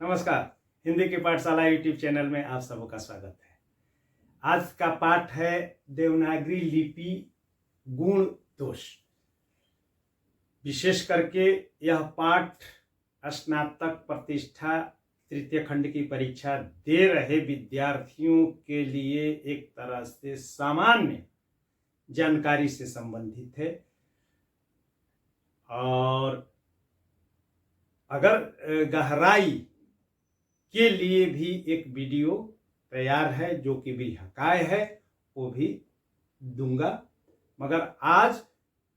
नमस्कार। हिंदी की पाठशाला यूट्यूब चैनल में आप सबका स्वागत है। आज का पाठ है देवनागरी लिपि गुण दोष। विशेष करके यह पाठ स्नातक प्रतिष्ठा तृतीय खंड की परीक्षा दे रहे विद्यार्थियों के लिए एक तरह से सामान्य जानकारी से संबंधित है। और अगर गहराई के लिए भी एक वीडियो तैयार है जो कि विहकाय है, वो भी दूंगा, मगर आज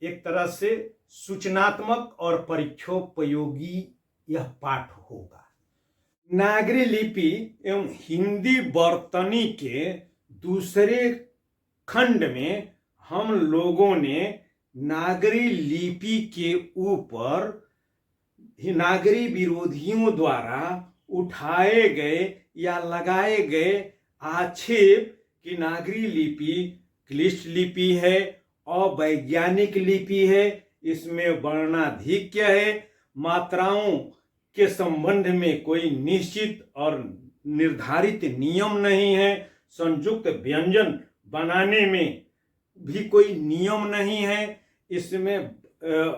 एक तरह से सूचनात्मक और परीक्षोपयोगी यह पाठ होगा। नागरी लिपि एवं हिंदी वर्तनी के दूसरे खंड में हम लोगों ने नागरी लिपि के ऊपर नागरी विरोधियों द्वारा उठाए गए या लगाए गए आक्षेप कि नागरी लिपि क्लिष्ट लिपि है, अवैज्ञानिक लिपि है, इसमें वर्णाधिक्य है, मात्राओं के संबंध में कोई निश्चित और निर्धारित नियम नहीं है, संयुक्त व्यंजन बनाने में भी कोई नियम नहीं है, इसमें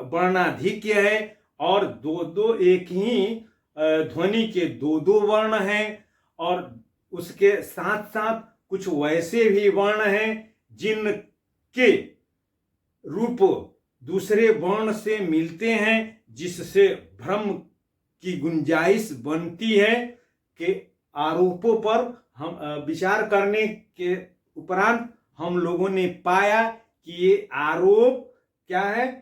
वर्णाधिक्य है और दो एक ही ध्वनि के दो वर्ण हैं और उसके साथ साथ कुछ वैसे भी वर्ण हैं जिनके रूप दूसरे वर्ण से मिलते हैं, जिससे भ्रम की गुंजाइश बनती है। कि आरोपों पर हम विचार करने के उपरांत हम लोगों ने पाया कि ये आरोप क्या है,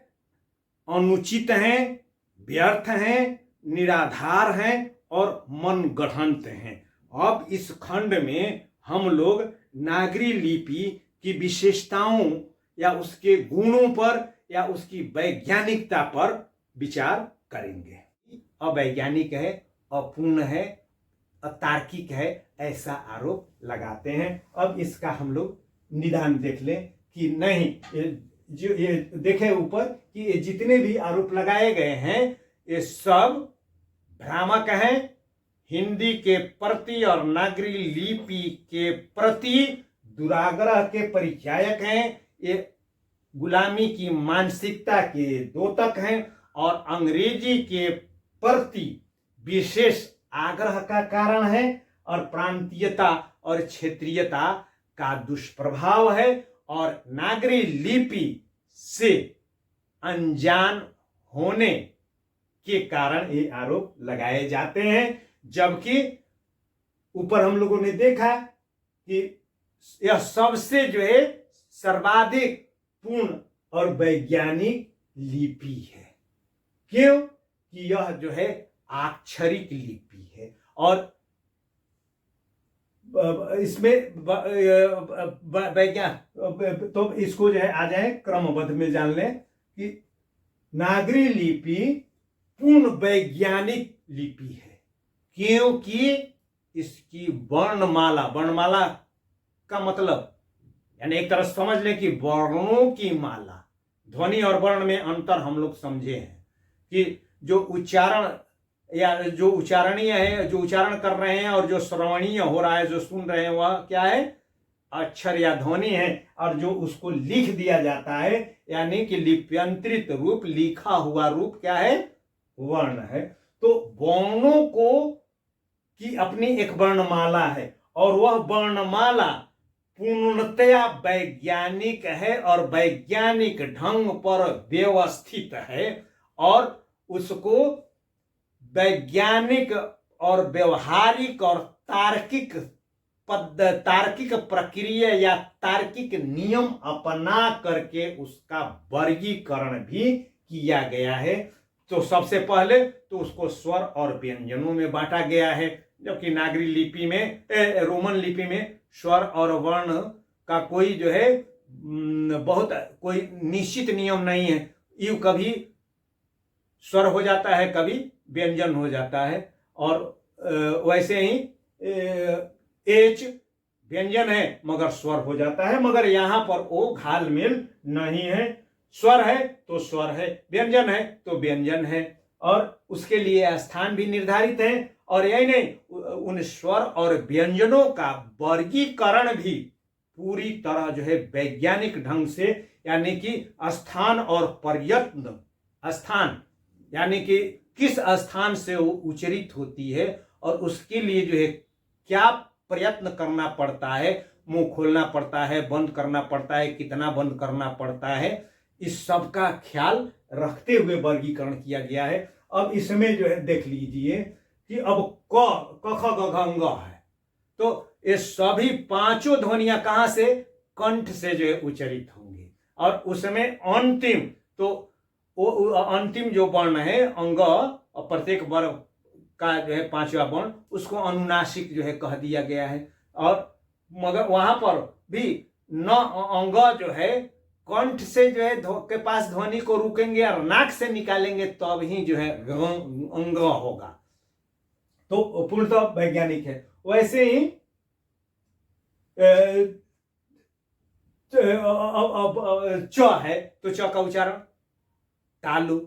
अनुचित हैं, व्यर्थ हैं, निराधार हैं और मनगढ़ंत हैं। अब इस खंड में हम लोग नागरी लिपि की विशेषताओं या उसके गुणों पर या उसकी वैज्ञानिकता पर विचार करेंगे। अवैज्ञानिक है, अपूर्ण है, अतार्किक है, ऐसा आरोप लगाते हैं। अब इसका हम लोग निदान देख लें कि नहीं, जो ये देखें ऊपर कि ये जितने भी आरोप लगाए गए हैं ये सब भ्रामक हैं, हिंदी के प्रति और नागरी लिपि के प्रति दुराग्रह के परिचायक हैं, ये गुलामी की मानसिकता के द्योतक हैं और अंग्रेजी के प्रति विशेष आग्रह का कारण है और प्रांतीयता और क्षेत्रीयता का दुष्प्रभाव है और नागरी लिपि से अनजान होने के कारण ये आरोप लगाए जाते हैं। जबकि ऊपर हम लोगों ने देखा कि यह सबसे जो है सर्वाधिक पूर्ण और वैज्ञानिक लिपि है। क्यों कि यह जो है अक्षरिक लिपि है और इसमें वैज्ञान तो इसको जो है आ जाए क्रमबद्ध में जान लें कि नागरी लिपि पूर्ण वैज्ञानिक लिपि है, क्योंकि इसकी वर्णमाला का मतलब यानी एक तरह समझ लें कि वर्णों की माला, ध्वनि और वर्ण में अंतर हम लोग समझे हैं कि जो उच्चारण या जो उच्चारणीय है, जो उच्चारण कर रहे हैं और जो श्रवणीय हो रहा है, जो सुन रहे हैं, वह क्या है, अक्षर या ध्वनि है। और जो उसको लिख दिया जाता है यानी कि लिप्यंतरित रूप, लिखा हुआ रूप क्या है, वर्ण है। तो वर्णों को की अपनी एक वर्णमाला है और वह वर्णमाला पूर्णतया वैज्ञानिक है और वैज्ञानिक ढंग पर व्यवस्थित है और उसको वैज्ञानिक और व्यवहारिक और तार्किक प्रक्रिया या तार्किक नियम अपना करके उसका वर्गीकरण भी किया गया है। तो सबसे पहले तो उसको स्वर और व्यंजनों में बांटा गया है, जबकि नागरी लिपि में रोमन लिपि में स्वर और वर्ण का कोई जो है बहुत कोई निश्चित नियम नहीं है। यू कभी स्वर हो जाता है, कभी व्यंजन हो जाता है और वैसे ही एच व्यंजन है मगर स्वर हो जाता है, मगर यहां पर वो घालमेल नहीं है। स्वर है तो स्वर है, व्यंजन है तो व्यंजन है और उसके लिए स्थान भी निर्धारित है और यही नहीं, उन स्वर और व्यंजनों का वर्गीकरण भी पूरी तरह जो है वैज्ञानिक ढंग से, यानी कि स्थान और प्रयत्न, स्थान यानी कि किस स्थान से वो उच्चरित होती है और उसके लिए जो है क्या प्रयत्न करना पड़ता है, मुंह खोलना पड़ता है, बंद करना पड़ता है, कितना बंद करना पड़ता है, इस सब का ख्याल रखते हुए वर्गीकरण किया गया है। अब इसमें जो है देख लीजिए कि अब क ख ग घ अंग है, तो ये सभी पांचों ध्वनियां कहां से, कंठ से जो है उच्चरित होंगी। और उसमें अंतिम, तो वो अंतिम जो वर्ण है अंग, और प्रत्येक वर्ण का जो है पांचवा वर्ण, उसको अनुनासिक जो है कह दिया गया है। और मगर वहां पर भी न अंग जो है कंठ से जो है के पास ध्वनि को रुकेंगे और नाक से निकालेंगे तब ही जो है अंग होगा, तो पूर्णतः वैज्ञानिक है। वैसे ही च है, तो च का उच्चारण तालु,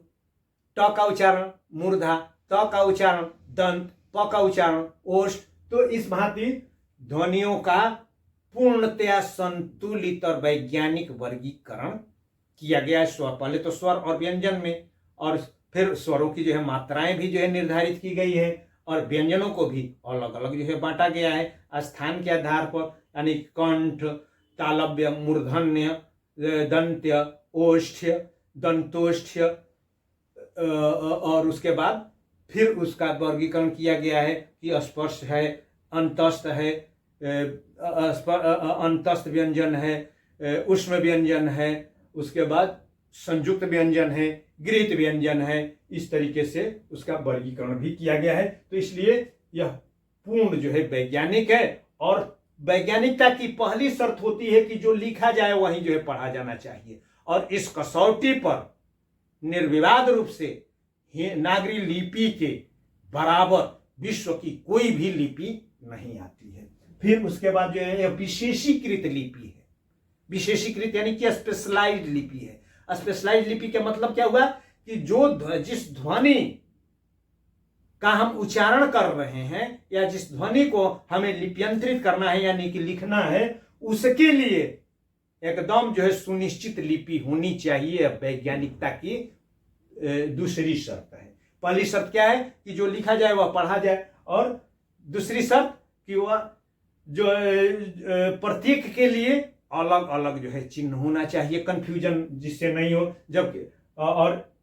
ट का उच्चारण मूर्धा, त का उच्चारण दंत, प का उच्चारण ओष्ठ। तो इस भांति ध्वनियों का पूर्णतया संतुलित और वैज्ञानिक वर्गीकरण किया गया है। स्वर, पहले तो स्वर और व्यंजन में, और फिर स्वरों की जो है मात्राएं भी जो है निर्धारित की गई है, और व्यंजनों को भी अलग अलग जो है बांटा गया है स्थान के आधार पर, यानी कंठ, तालव्य, मूर्धन्य, दंत्य, ओष्ठ्य, दंतोष्ठ्य, और उसके बाद फिर उसका वर्गीकरण किया गया है कि स्पर्श है, अंतस्थ है, अंतस्थ व्यंजन है, उष्म व्यंजन है, उसके बाद संयुक्त व्यंजन है, गृहीत व्यंजन है। इस तरीके से उसका वर्गीकरण भी किया गया है। तो इसलिए यह पूर्ण जो है वैज्ञानिक है, और वैज्ञानिकता की पहली शर्त होती है कि जो लिखा जाए वही जो है पढ़ा जाना चाहिए, और इस कसौटी पर निर्विवाद रूप से नागरी लिपि के बराबर विश्व की कोई भी लिपि नहीं आती है। फिर उसके बाद जो है विशेषीकृत लिपि है। विशेषीकृत यानी कि स्पेशलाइज्ड लिपि है। स्पेशलाइज्ड लिपि का मतलब क्या हुआ कि जो जिस ध्वनि का हम उच्चारण कर रहे हैं या जिस ध्वनि को हमें लिप्यंतरित करना है यानी कि लिखना है, उसके लिए एकदम जो है सुनिश्चित लिपि होनी चाहिए। वैज्ञानिकता की दूसरी शर्त है। पहली शर्त क्या है कि जो लिखा जाए वह पढ़ा जाए, और दूसरी शर्त कि वह जो प्रत्येक के लिए अलग अलग जो है चिन्ह होना चाहिए, कंफ्यूजन जिससे नहीं हो। जबकि और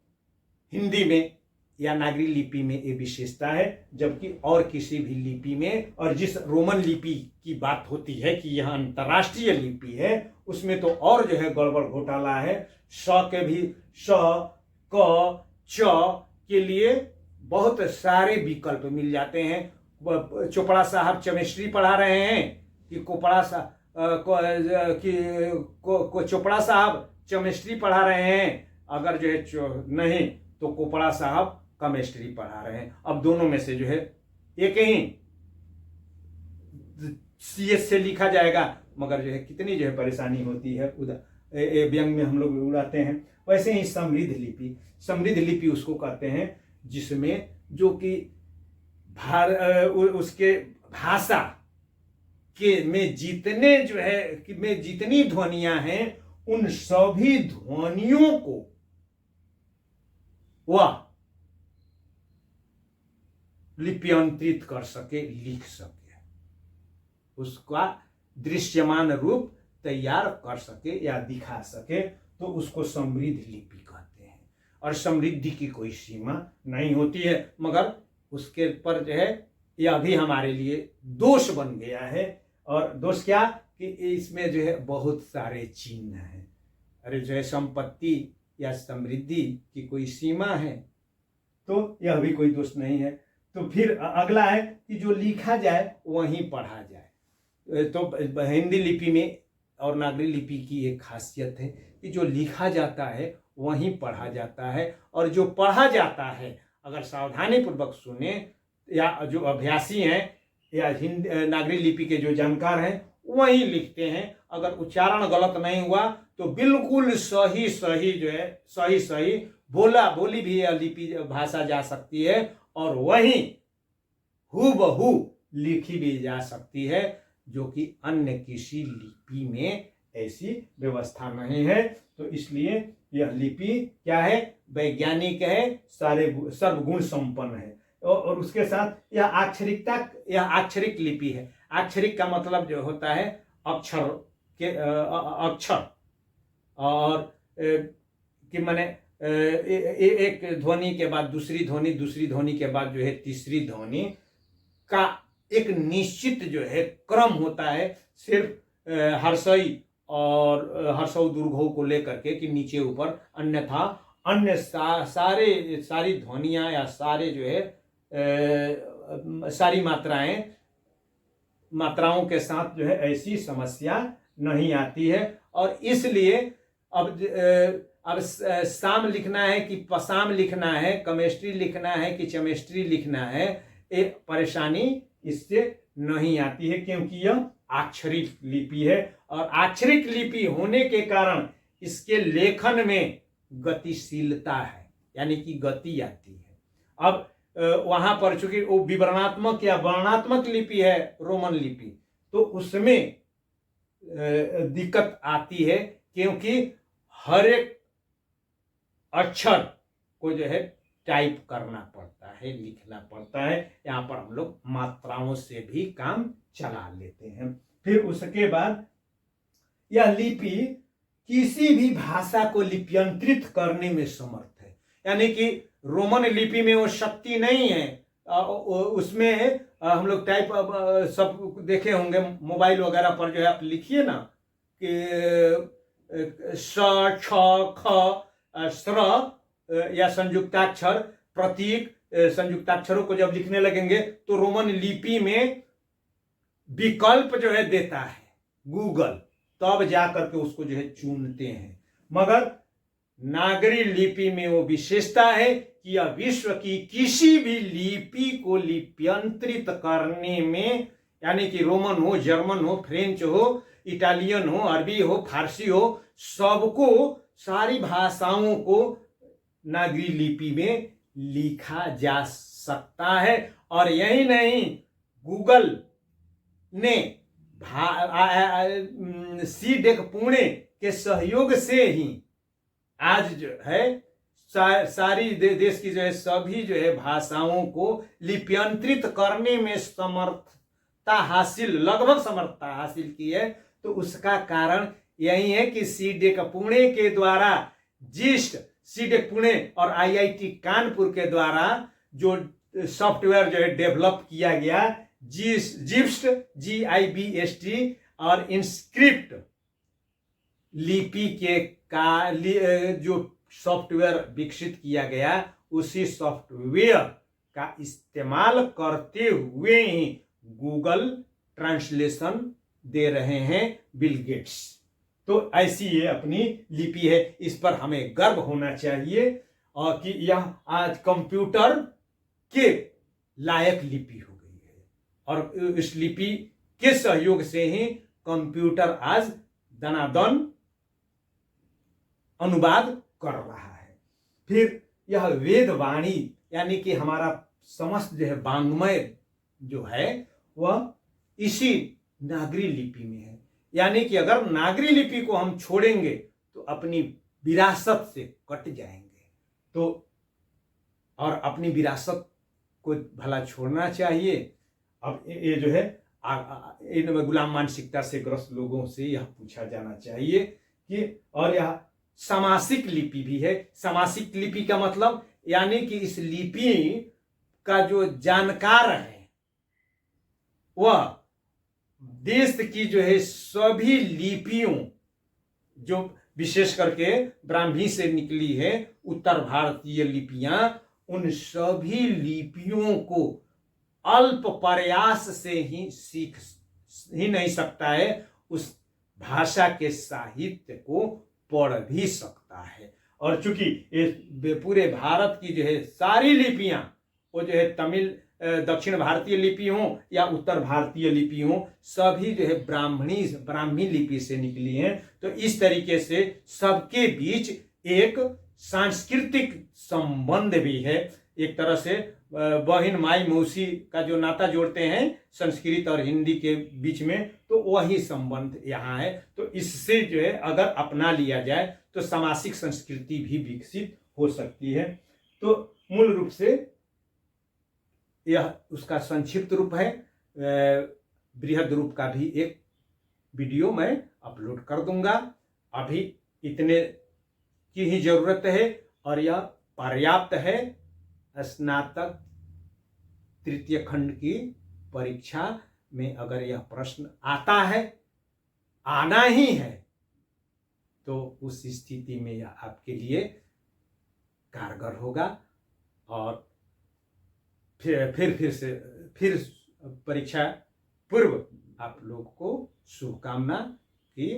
हिंदी में या नागरी लिपि में ये विशेषता है, जबकि और किसी भी लिपि में, और जिस रोमन लिपि की बात होती है कि यह अंतर्राष्ट्रीय लिपि है, उसमें तो और जो है गड़बड़ घोटाला है। स के भी स, क, च के लिए बहुत सारे विकल्प मिल जाते हैं। चोपड़ा साहब केमिस्ट्री पढ़ा रहे हैं कि चोपड़ा साहब केमिस्ट्री पढ़ा रहे हैं, अगर जो है नहीं तो कोपड़ा साहब केमिस्ट्री पढ़ा रहे हैं। अब दोनों में से जो है एक ही CS से लिखा जाएगा, मगर जो है कितनी जो है परेशानी होती है, उधर व्यंग में हम लोग उड़ाते हैं। वैसे ही समृद्ध लिपि, समृद्ध लिपि उसको कहते हैं जिसमें जो कि उसके भाषा के में जितने जो है कि में जितनी ध्वनियां हैं उन सभी ध्वनियों को वह लिप्यंतरित कर सके, लिख सके, उसका दृश्यमान रूप तैयार कर सके या दिखा सके, तो उसको समृद्ध लिपि कहते हैं। और समृद्धि की कोई सीमा नहीं होती है, मगर उसके पर जो है यह भी हमारे लिए दोष बन गया है। और दोष क्या कि इसमें जो है बहुत सारे चिन्ह हैं। अरे जो है संपत्ति या समृद्धि की कोई सीमा है, तो यह भी कोई दोष नहीं है। तो फिर अगला है कि जो लिखा जाए वहीं पढ़ा जाए। तो हिंदी लिपि में और नागरी लिपि की एक खासियत है कि जो लिखा जाता है वहीं पढ़ा जाता है, और जो पढ़ा जाता है अगर सावधानी पूर्वक सुने, या जो अभ्यासी हैं या हिंदी नागरी लिपि के जो जानकार हैं वही लिखते हैं। अगर उच्चारण गलत नहीं हुआ तो बिल्कुल सही सही जो है सही सही बोली भी यह लिपि भाषा जा सकती है, और वही हूबहू लिखी भी जा सकती है, जो कि अन्य किसी लिपि में ऐसी व्यवस्था नहीं है। तो इसलिए यह लिपि क्या है, वैज्ञानिक है, सारे सर्वगुण संपन्न है। और उसके साथ यह आक्षरिक लिपि है। आक्षरिक का मतलब जो होता है अक्षर के अक्षर, और कि माने एक ध्वनि के बाद दूसरी ध्वनि, दूसरी ध्वनि के बाद जो है तीसरी ध्वनि का एक निश्चित जो है क्रम होता है। सिर्फ हर्षई और हर्षौ दुर्घौ को लेकर के कि नीचे ऊपर, अन्यथा अन्य सारी ध्वनियां या सारे जो है सारी मात्राओं के साथ जो है ऐसी समस्या नहीं आती है। और इसलिए अब साम लिखना है कि पसाम लिखना है, केमिस्ट्री लिखना है कि केमिस्ट्री लिखना है, एक परेशानी इससे नहीं आती है, क्योंकि यह अक्षरिक लिपि है। और अक्षरिक लिपि होने के कारण इसके लेखन में गतिशीलता है, यानी कि गति आती है। अब वहां पर चूंकि वो विवरणात्मक या वर्णात्मक लिपि है रोमन लिपि, तो उसमें दिक्कत आती है, क्योंकि हर एक अक्षर को जो है टाइप करना पड़ता है, लिखना पड़ता है। यहाँ पर हम लोग मात्राओं से भी काम चला लेते हैं। फिर उसके बाद यह लिपि किसी भी भाषा को लिप्यंतरित करने में समर्थ है, यानी कि रोमन लिपि में वो शक्ति नहीं है। उसमें हम लोग टाइप सब देखे होंगे मोबाइल वगैरह पर, जो है आप लिखिए ना कि स छ ख स्र या संयुक्ताक्षर प्रतीक संयुक्ताक्षरों को जब लिखने लगेंगे तो रोमन लिपि में विकल्प जो है देता है गूगल, तब जाकर के उसको जो है चुनते हैं। मगर नागरी लिपि में वो विशेषता है कि यह विश्व की किसी भी लिपि को लिप्यंतरित करने में, यानी कि रोमन हो, जर्मन हो, फ्रेंच हो, इटालियन हो, अरबी हो, फारसी हो, सबको, सारी भाषाओं को नागरी लिपि में लिखा जा सकता है। और यही नहीं, गूगल ने सीडेक पुणे के सहयोग से ही आज जो है सारी देश की जो है सभी जो है भाषाओं को लिप्यंतरित करने में समर्थता हासिल, लगभग समर्थता हासिल की है। तो उसका कारण यही है कि सीडेक पुणे के द्वारा, जिस्ट सीडेक पुणे और आईआईटी कानपुर के द्वारा जो सॉफ्टवेयर जो है डेवलप किया गया, जिप्स्ट GIBST और इंस्क्रिप्ट लिपि के जो सॉफ्टवेयर विकसित किया गया, उसी सॉफ्टवेयर का इस्तेमाल करते हुए ही गूगल ट्रांसलेशन दे रहे हैं बिल गेट्स। तो ऐसी ये अपनी लिपि है, इस पर हमें गर्व होना चाहिए, और कि यह आज कंप्यूटर के लायक लिपि हो गई है। और इस लिपि के सहयोग से ही कंप्यूटर आज दनादन अनुवाद कर रहा है। फिर यह वेदवाणी, यानी कि हमारा समस्त जो है वांग्मय जो है वह इसी नागरी लिपि में है। यानी कि अगर नागरी लिपि को हम छोड़ेंगे तो अपनी विरासत से कट जाएंगे। तो और अपनी विरासत को भला छोड़ना चाहिए। अब ये जो है इन गुलाम मानसिकता से ग्रस्त लोगों से यह पूछा जाना चाहिए कि, और यह सामासिक लिपि भी है। सामासिक लिपि का मतलब यानी कि इस लिपि का जो जानकार है वह देश की जो है सभी लिपियों, जो विशेष करके ब्राह्मी से निकली है उत्तर भारतीय लिपियां, उन सभी लिपियों को अल्प प्रयास से ही सीख ही नहीं सकता है, उस भाषा के साहित्य को पढ़ भी सकता है। और चूंकि ये पूरे भारत की जो है सारी लिपियां, वो जो है तमिल दक्षिण भारतीय लिपि हो या उत्तर भारतीय लिपि हो, सभी जो है ब्राह्मी लिपि से निकली हैं। तो इस तरीके से सबके बीच एक सांस्कृतिक संबंध भी है। एक तरह से बहन माई मौसी का जो नाता जोड़ते हैं संस्कृत और हिंदी के बीच में, तो वही संबंध यहाँ है। तो इससे जो है अगर अपना लिया जाए तो सामासिक संस्कृति भी विकसित हो सकती है। तो मूल रूप से यह उसका संक्षिप्त रूप है। बृहद रूप का भी एक वीडियो मैं अपलोड कर दूंगा। अभी इतने की ही जरूरत है और यह पर्याप्त है। स्नातक तृतीय खंड की परीक्षा में अगर यह प्रश्न आता है, आना ही है, तो उस स्थिति में यह आपके लिए कारगर होगा। और फिर परीक्षा पूर्व आप लोग को शुभकामना कि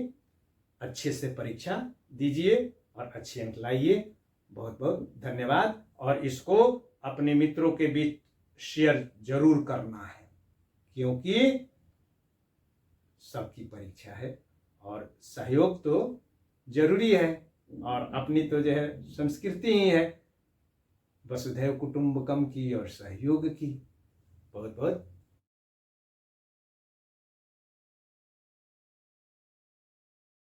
अच्छे से परीक्षा दीजिए और अच्छे अंक लाइए। बहुत बहुत धन्यवाद। और इसको अपने मित्रों के बीच शेयर जरूर करना है, क्योंकि सबकी परीक्षा है और सहयोग तो जरूरी है। और अपनी तो जो है संस्कृति ही है वसुधैव कुटुंबकम की और सहयोग की। बहुत बहुत